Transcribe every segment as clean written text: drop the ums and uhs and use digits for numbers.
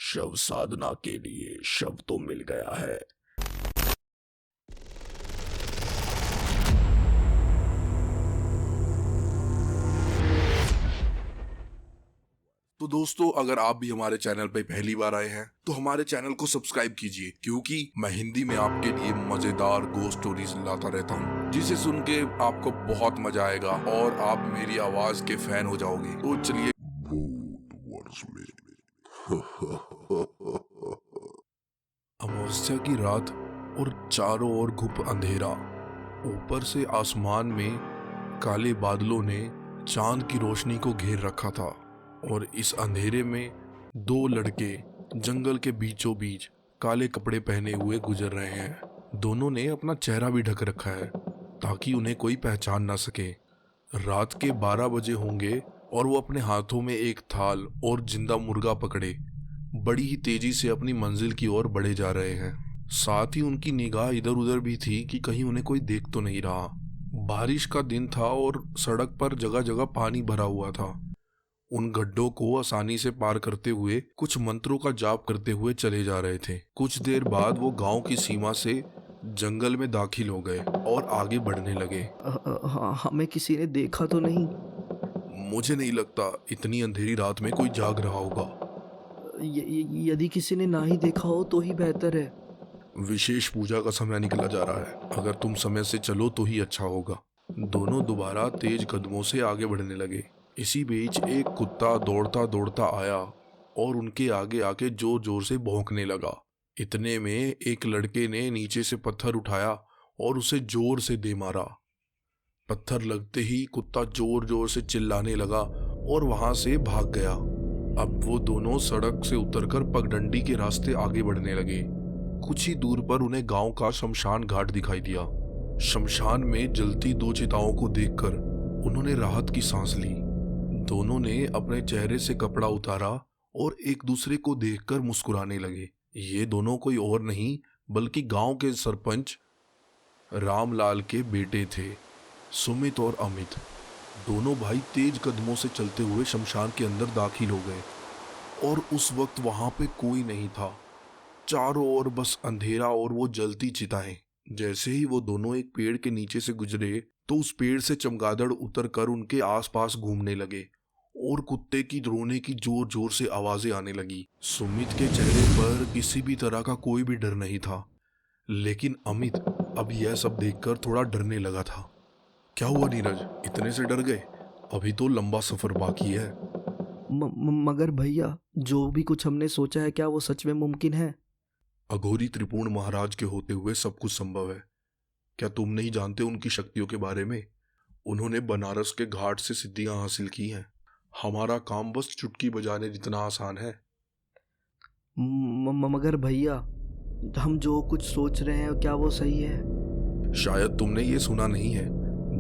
शव साधना के लिए शव तो मिल गया है। तो दोस्तों, अगर आप भी हमारे चैनल पे पहली बार आए हैं तो हमारे चैनल को सब्सक्राइब कीजिए, क्योंकि मैं हिंदी में आपके लिए मजेदार गोस्ट स्टोरीज लाता रहता हूँ, जिसे सुन के आपको बहुत मजा आएगा और आप मेरी आवाज के फैन हो जाओगे। तो चलिए अमावस्या की रात और चारों ओर घुप अंधेरा। ऊपर से आसमान में काले बादलों ने चांद की रोशनी को घेर रखा था और इस अंधेरे में दो लड़के जंगल के बीचों बीच काले कपड़े पहने हुए गुजर रहे हैं। दोनों ने अपना चेहरा भी ढक रखा है ताकि उन्हें कोई पहचान ना सके। रात के 12 बजे होंगे और वो अपने हाथों में एक थाल और जिंदा मुर्गा पकड़े बड़ी ही तेजी से अपनी मंजिल की ओर बढ़े जा रहे हैं। साथ ही उनकी निगाह इधर उधर भी थी कि कहीं उन्हें कोई देख तो नहीं रहा। बारिश का दिन था और सड़क पर जगह जगह पानी भरा हुआ था। उन गड्ढों को आसानी से पार करते हुए कुछ मंत्रों का जाप करते हुए चले जा रहे थे। कुछ देर बाद वो गांव की सीमा से जंगल में दाखिल हो गए और आगे बढ़ने लगे। हाँ, हमें किसी ने देखा तो नहीं? मुझे नहीं लगता इतनी अंधेरी रात में कोई जाग रहा होगा। यदि किसी ने ना ही देखा हो तो ही बेहतर है। विशेष पूजा का समय निकला जा रहा है, अगर तुम समय से चलो तो ही अच्छा होगा। दोनों दोबारा तेज कदमों से आगे बढ़ने लगे। इसी बीच एक कुत्ता दौड़ता दौड़ता आया और उनके आगे आके जोर जोर से भौंकने लगा। इतने में एक लड़के ने नीचे से पत्थर उठाया और उसे जोर से दे मारा। पत्थर लगते ही कुत्ता जोर जोर से चिल्लाने लगा और वहां से भाग गया। अब वो दोनों सड़क से उतरकर पगडंडी के रास्ते आगे बढ़ने लगे। कुछ ही दूर पर उन्हें गांव का शमशान घाट दिखाई दिया। शमशान में जलती दो चिताओं को देखकर उन्होंने राहत की सांस ली। दोनों ने अपने चेहरे से कपड़ा उतारा और एक दूसरे को देखकर मुस्कुराने लगे। ये दोनों कोई और नहीं बल्कि गांव के सरपंच रामलाल के बेटे थे, सुमित और अमित। दोनों भाई तेज कदमों से चलते हुए शमशान के अंदर दाखिल हो गए और उस वक्त वहां पे कोई नहीं था। चारों ओर बस अंधेरा और वो जलती चिताएं। जैसे ही वो दोनों एक पेड़ के नीचे से गुजरे तो उस पेड़ से चमगादड़ उतरकर उनके आसपास घूमने लगे और कुत्ते की रोने की जोर जोर से आवाजें आने लगी। सुमित के चेहरे पर किसी भी तरह का कोई भी डर नहीं था, लेकिन अमित अब यह सब देखकर थोड़ा डरने लगा था। क्या हुआ नीरज, इतने से डर गए? अभी तो लंबा सफर बाकी है। मगर भैया, जो भी कुछ हमने सोचा है क्या वो सच में मुमकिन है? अघोरी त्रिपुण महाराज के होते हुए सब कुछ संभव है। क्या तुम नहीं जानते उनकी शक्तियों के बारे में? उन्होंने बनारस के घाट से सिद्धियां हासिल की हैं। हमारा काम बस चुटकी बजाने जितना आसान है। मगर भैया, हम जो कुछ सोच रहे हैं क्या वो सही है? शायद तुमने ये सुना नहीं है,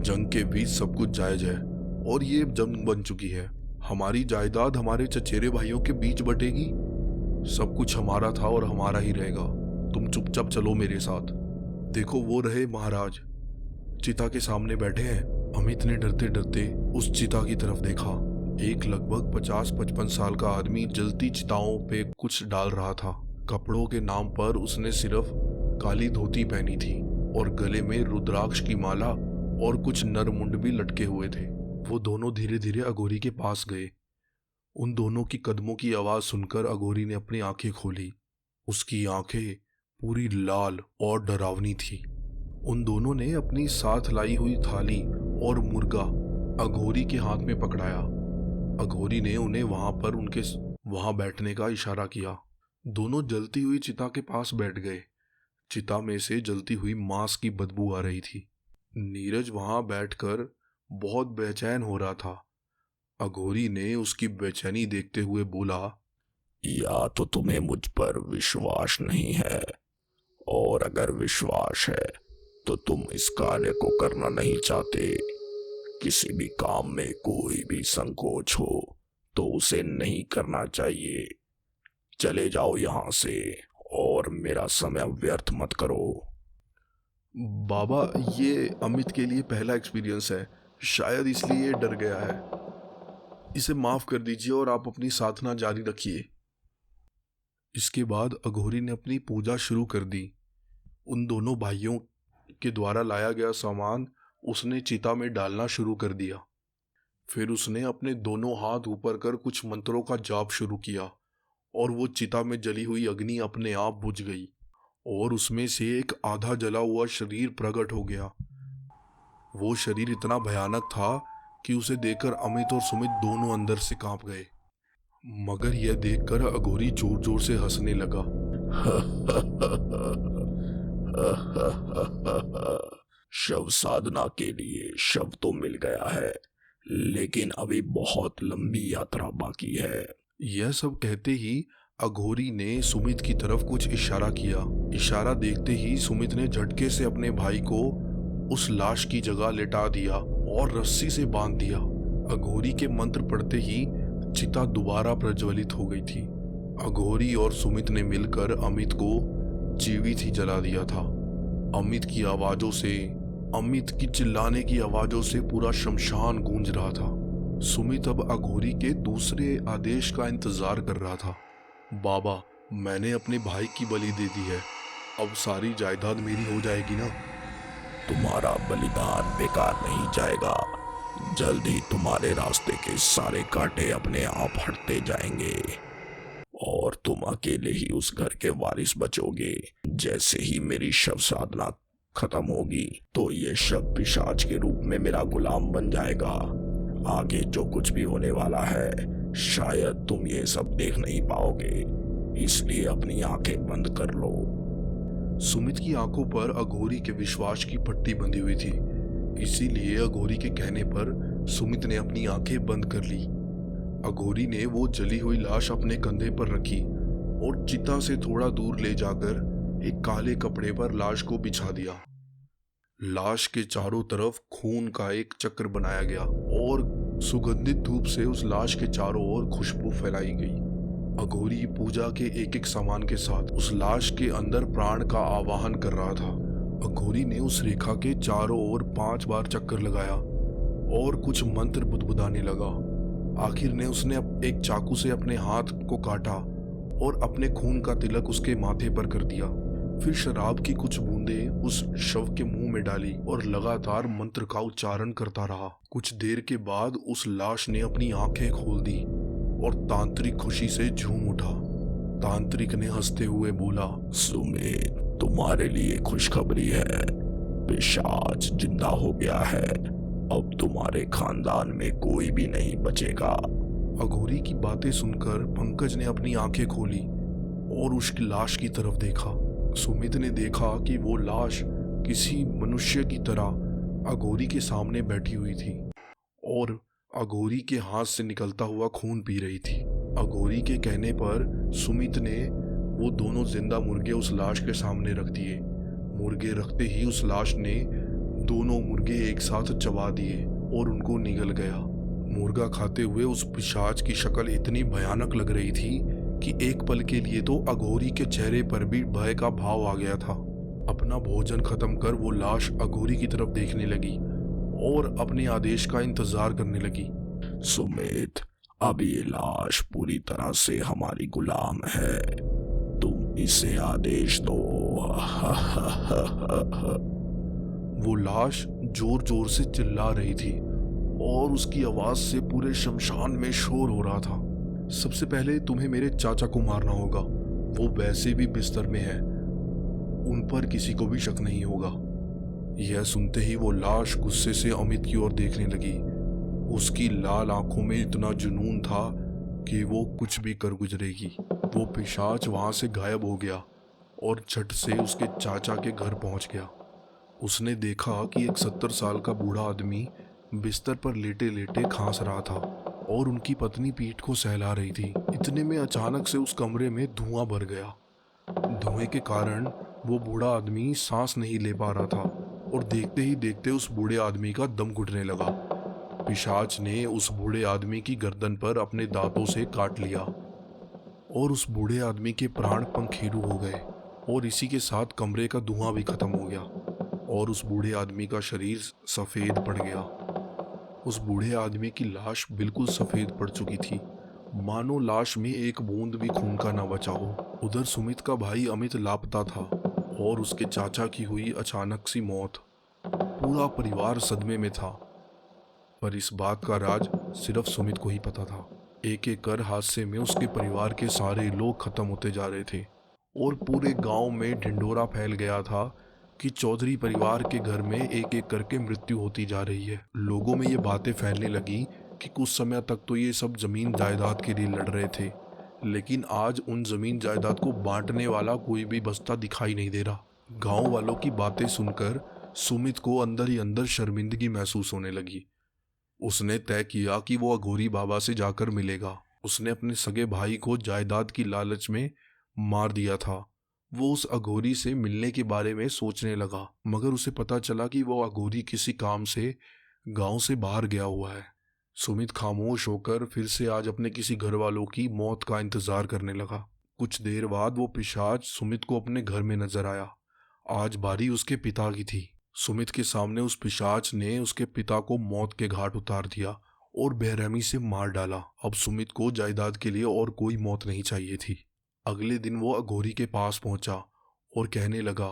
जंग के बीच सब कुछ जायज है और ये जंग बन चुकी है। हमारी जायदाद हमारे चचेरे भाइयों के बीच बटेगी। सब कुछ हमारा था और हमारा ही रहेगा। तुम चुपचाप चलो मेरे साथ। देखो, वो रहे महाराज, चिता के सामने बैठे हैं। अमित ने डरते डरते उस चिता की तरफ देखा। एक लगभग 50-55 साल का आदमी जलती चिताओं पे कुछ डाल रहा था। कपड़ों के नाम पर उसने सिर्फ काली धोती पहनी थी और गले में रुद्राक्ष की माला और कुछ नरमुंड भी लटके हुए थे। वो दोनों धीरे धीरे अघोरी के पास गए। उन दोनों की कदमों की आवाज सुनकर अघोरी ने अपनी आंखें खोली। उसकी आंखें पूरी लाल और डरावनी थी। उन दोनों ने अपनी साथ लाई हुई थाली और मुर्गा अघोरी के हाथ में पकड़ाया। अघोरी ने उन्हें वहां बैठने का इशारा किया। दोनों जलती हुई चिता के पास बैठ गए। चिता में से जलती हुई मांस की बदबू आ रही थी। नीरज वहां बैठकर बहुत बेचैन हो रहा था। अघोरी ने उसकी बेचैनी देखते हुए बोला, या तो तुम्हें मुझ पर विश्वास नहीं है, और अगर विश्वास है तो तुम इस कार्य को करना नहीं चाहते। किसी भी काम में कोई भी संकोच हो तो उसे नहीं करना चाहिए। चले जाओ यहां से और मेरा समय व्यर्थ मत करो। बाबा, ये अमित के लिए पहला एक्सपीरियंस है, शायद इसलिए डर गया है। इसे माफ कर दीजिए और आप अपनी साधना जारी रखिए। इसके बाद अघोरी ने अपनी पूजा शुरू कर दी। उन दोनों भाइयों के द्वारा लाया गया सामान उसने चिता में डालना शुरू कर दिया। फिर उसने अपने दोनों हाथ ऊपर कर कुछ मंत्रों का जाप शुरू किया और वो चिता में जली हुई अग्नि अपने आप बुझ गई और उसमें से एक आधा जला हुआ शरीर प्रकट हो गया। वो शरीर इतना भयानक था कि उसे देखकर अमित और सुमित दोनों अंदर से कांप गए। मगर यह देखकर अघोरी जोर जोर से हंसने लगा। शव साधना के लिए शव तो मिल गया है, लेकिन अभी बहुत लंबी यात्रा बाकी है। यह सब कहते ही अघोरी ने सुमित की तरफ कुछ इशारा किया। इशारा देखते ही सुमित ने झटके से अपने भाई को उस लाश की जगह लेटा दिया और रस्सी से बांध दिया। अघोरी के मंत्र पढ़ते ही चिता दोबारा प्रज्वलित हो गई थी। अघोरी और सुमित ने मिलकर अमित को जीवित ही जला दिया था। अमित की चिल्लाने की आवाजों से पूरा शमशान गूंज रहा था। सुमित अब अघोरी के दूसरे आदेश का इंतजार कर रहा था। बाबा, मैंने अपने भाई की बलि दे दी है, अब सारी जायदाद मेरी हो जाएगी ना? तुम्हारा बलिदान बेकार नहीं जाएगा। जल्द ही तुम्हारे रास्ते के सारे कांटे अपने आप हटते जाएंगे और तुम अकेले ही उस घर के वारिस बचोगे। जैसे ही मेरी शव साधना खत्म होगी तो ये शव पिशाच के रूप में मेरा गुलाम बन जाएगा। आगे जो कुछ भी होने वाला है शायद तुम ये सब देख नहीं पाओगे, इसलिए अपनी आंखें बंद कर लो। सुमित की आंखों पर अघोरी के विश्वास की पट्टी बंधी हुई थी, इसीलिए अघोरी के कहने पर सुमित ने अपनी आंखें बंद कर ली। अघोरी ने वो जली हुई लाश अपने कंधे पर रखी और चिता से थोड़ा दूर ले जाकर एक काले कपड़े पर लाश को बिछा दिया। लाश के चारों तरफ खून का एक चक्र बनाया गया और सुगंधित धूप से उस लाश के चारों ओर खुशबू फैलाई गई। अघोरी पूजा के एक एक सामान के साथ उस लाश के अंदर प्राण का आवाहन कर रहा था। अघोरी ने उस रेखा के चारों ओर 5 बार चक्कर लगाया और कुछ मंत्र बुदबुदाने लगा। आखिर ने उसने एक चाकू से अपने हाथ को काटा और अपने खून का तिलक उसके माथे पर कर दिया। फिर शराब की कुछ बूंदें उस शव के मुंह में डाली और लगातार मंत्र का उच्चारण करता रहा। कुछ देर के बाद उस लाश ने अपनी आंखें खोल दी और तांत्रिक खुशी से झूम उठा। तांत्रिक ने हंसते हुए बोला, सुमित, तुम्हारे लिए खुशखबरी है। पिशाच जिंदा हो गया है। अब तुम्हारे खानदान में कोई भी नहीं बचेगा। अघोरी की बातें सुनकर पंकज ने अपनी आंखें खोली और उसकी लाश की तरफ देखा। सुमित ने देखा कि वो लाश किसी मनुष्य की तरह अघोरी के सामने बैठी हुई थी और अघोरी के हाथ से निकलता हुआ खून पी रही थी। अघोरी के कहने पर सुमित ने वो दोनों जिंदा मुर्गे उस लाश के सामने रख दिए। मुर्गे रखते ही उस लाश ने दोनों मुर्गे एक साथ चबा दिए और उनको निगल गया। मुर्गा खाते हुए उस पिशाच की शक्ल इतनी भयानक लग रही थी कि एक पल के लिए तो अघोरी के चेहरे पर भी भय का भाव आ गया था। अपना भोजन खत्म कर वो लाश अघोरी की तरफ देखने लगी और अपने आदेश का इंतजार करने लगी। सुमित, अब ये लाश पूरी तरह से हमारी गुलाम है। तुम इसे आदेश दो। वो लाश जोर जोर से चिल्ला रही थी और उसकी आवाज से पूरे शमशान में शोर हो रहा था। सबसे पहले तुम्हें मेरे चाचा को मारना होगा, वो वैसे भी बिस्तर में है, उन पर किसी को भी शक नहीं होगा। यह सुनते ही वो लाश गुस्से से अमित की ओर देखने लगी। उसकी लाल आंखों में इतना जुनून था कि वो कुछ भी कर गुजरेगी। वो पिशाच वहां से गायब हो गया और झट से उसके चाचा के घर पहुंच गया। उसने देखा कि एक 70 साल का बूढ़ा आदमी बिस्तर पर लेटे लेटे खांस रहा था और उनकी पत्नी पीठ को सहला रही थी। इतने में अचानक से उस कमरे में धुआं भर गया। धुएं के कारण वो बूढ़ा आदमी सांस नहीं ले पा रहा था और देखते ही देखते उस बूढ़े आदमी का दम घुटने लगा। पिशाच ने उस बूढ़े आदमी की गर्दन पर अपने दांतों से काट लिया और उस बूढ़े आदमी के प्राण पंखेरु हो गए और इसी के साथ कमरे का धुआं भी खत्म हो गया और उस बूढ़े आदमी का शरीर सफेद पड़ गया। उस बूढ़े आदमी की लाश बिल्कुल सफेद पड़ चुकी थी मानो लाश में एक बूंद भी खून का ना बचा हो। उधर सुमित का भाई अमित लापता था और उसके चाचा की हुई अचानक सी मौत। पूरा परिवार सदमे में था, पर इस बात का राज सिर्फ सुमित को ही पता था। एक एक कर हादसे में उसके परिवार के सारे लोग खत्म होते जा रहे थे और पूरे गांव में ढिंढोरा फैल गया था कि चौधरी परिवार के घर में एक एक करके मृत्यु होती जा रही है। लोगों में ये बातें फैलने लगी कि कुछ समय तक तो ये सब जमीन जायदाद के लिए लड़ रहे थे, लेकिन आज उन जमीन जायदाद को बांटने वाला कोई भी बस्ता दिखाई नहीं दे रहा। गांव वालों की बातें सुनकर सुमित को अंदर ही अंदर शर्मिंदगी महसूस होने लगी। उसने तय किया कि वो अघोरी बाबा से जाकर मिलेगा। उसने अपने सगे भाई को जायदाद की लालच में मार दिया था। वो उस अघोरी से मिलने के बारे में सोचने लगा, मगर उसे पता चला कि वो अघोरी किसी काम से गांव से बाहर गया हुआ है। सुमित खामोश होकर फिर से आज अपने किसी घर वालों की मौत का इंतजार करने लगा। कुछ देर बाद वो पिशाच सुमित को अपने घर में नजर आया। आज बारी उसके पिता की थी। सुमित के सामने उस पिशाच ने उसके पिता को मौत के घाट उतार दिया और बेरहमी से मार डाला। अब सुमित को जायदाद के लिए और कोई मौत नहीं चाहिए थी। अगले दिन वो अघोरी के पास पहुंचा और कहने लगा,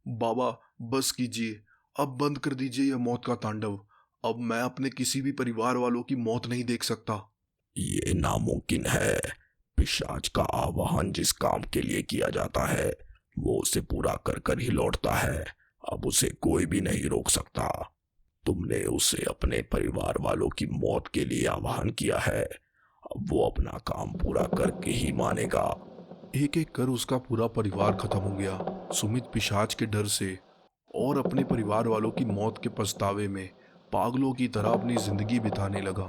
बाबा बस कीजिए, अब बंद कर दीजिए यह मौत का तांडव। अब मैं अपने किसी भी परिवार वालों की मौत नहीं देख सकता। ये नामुमकिन है। पिशाच का आवाहन जिस काम के लिए किया जाता है वो उसे पूरा कर कर ही लौटता है। अब उसे कोई भी नहीं रोक सकता। तुमने उसे अपने परिवार वालों की मौत के लिए आह्वान किया है, अब वो अपना काम पूरा करके ही मानेगा। एक एक कर उसका पूरा परिवार खत्म हो गया। सुमित पिशाच के डर से और अपने परिवार वालों की मौत के पछतावे में पागलों की तरह अपनी जिंदगी बिताने लगा।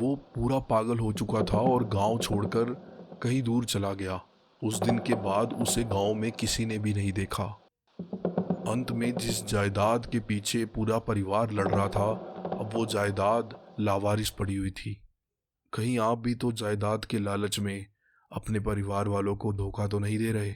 वो पूरा पागल हो चुका था और गांव छोड़कर कहीं दूर चला गया। उस दिन के बाद उसे गांव में किसी ने भी नहीं देखा। अंत में जिस जायदाद के पीछे पूरा परिवार लड़ रहा था, अब वो जायदाद लावारिस पड़ी हुई थी। कहीं आप भी तो जायदाद के लालच में अपने परिवार वालों को धोखा तो नहीं दे रहे?